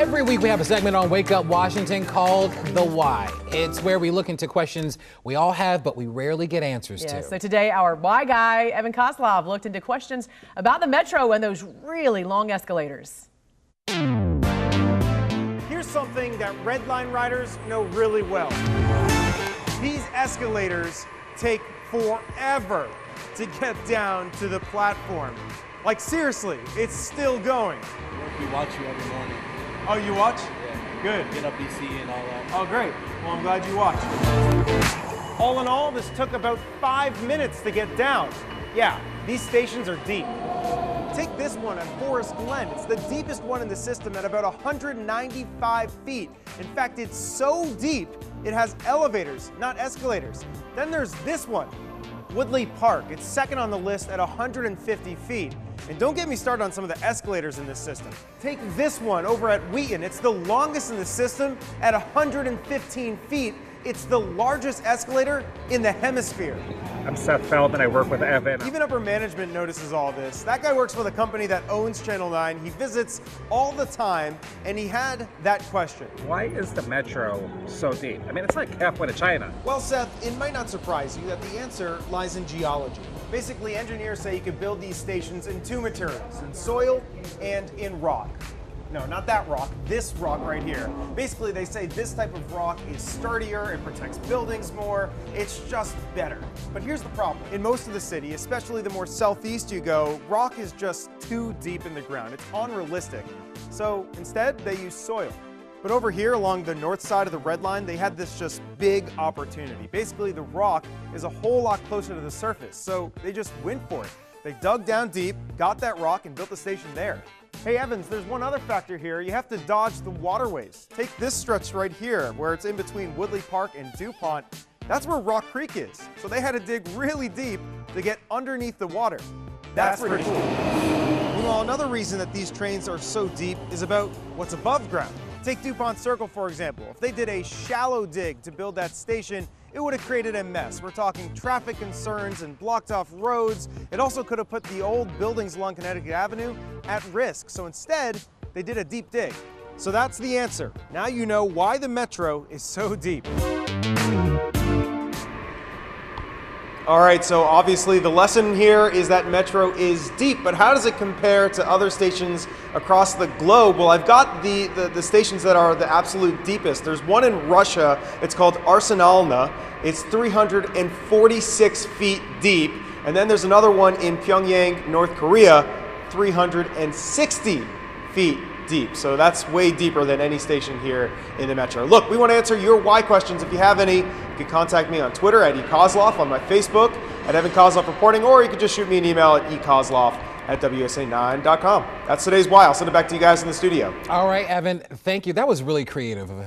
Every week we have a segment on Wake Up Washington called The Why. It's where we look into questions we all have, but we rarely get answers to. So today our Why guy, Evan Koslof, looked into questions about the Metro and those really long escalators. Here's something that Red Line riders know really well. These escalators take forever to get down to the platform. Like seriously, it's still going. We watch you every morning. Oh, you watch? Yeah. Good. Get up BC and all that. Oh, great. Well, I'm glad you watched. All in all, this took about 5 minutes to get down. Yeah, these stations are deep. Take this one at Forest Glen. It's the deepest one in the system at about 195 feet. In fact, it's so deep, it has elevators, not escalators. Then there's this one, Woodley Park. It's second on the list at 150 feet. And don't get me started on some of the escalators in this system. Take this one over at Wheaton. It's the longest in the system at 115 feet. It's the largest escalator in the hemisphere. I'm Seth Feldman. I work with Evan. Even upper management notices all this. That guy works for the company that owns Channel 9. He visits all the time, and he had that question. Why is the Metro so deep? I mean, it's like halfway to China. Well, Seth, it might not surprise you that the answer lies in geology. Basically, engineers say you could build these stations in two materials, in soil and in rock. No, not that rock, this rock right here. Basically, they say this type of rock is sturdier, it protects buildings more, it's just better. But here's the problem. In most of the city, especially the more southeast you go, rock is just too deep in the ground. It's unrealistic. So instead, they use soil. But over here along the north side of the Red Line, they had this just big opportunity. Basically, the rock is a whole lot closer to the surface, so they just went for it. They dug down deep, got that rock, and built the station there. Hey Evans, there's one other factor here. You have to dodge the waterways. Take this stretch right here, where it's in between Woodley Park and DuPont. That's where Rock Creek is. So they had to dig really deep to get underneath the water. That's pretty cool. Meanwhile, another reason that these trains are so deep is about what's above ground. Take DuPont Circle, for example. If they did a shallow dig to build that station, it would have created a mess. We're talking traffic concerns and blocked off roads. It also could have put the old buildings along Connecticut Avenue at risk. So instead, they did a deep dig. So that's the answer. Now you know why the Metro is so deep. All right, so obviously the lesson here is that Metro is deep, but how does it compare to other stations across the globe? Well, I've got the stations that are the absolute deepest. There's one in Russia, it's called Arsenalna. It's 346 feet deep. And then there's another one in Pyongyang, North Korea, 360 feet deep. So that's way deeper than any station here in the Metro. Look, we want to answer your why questions. If you have any, you can contact me on Twitter at eKoslof, on my Facebook at Evan Koslof Reporting, or you can just shoot me an email at ekoslof@wsa9.com. That's today's why. I'll send it back to you guys in the studio. All right, Evan, thank you. That was really creative of him.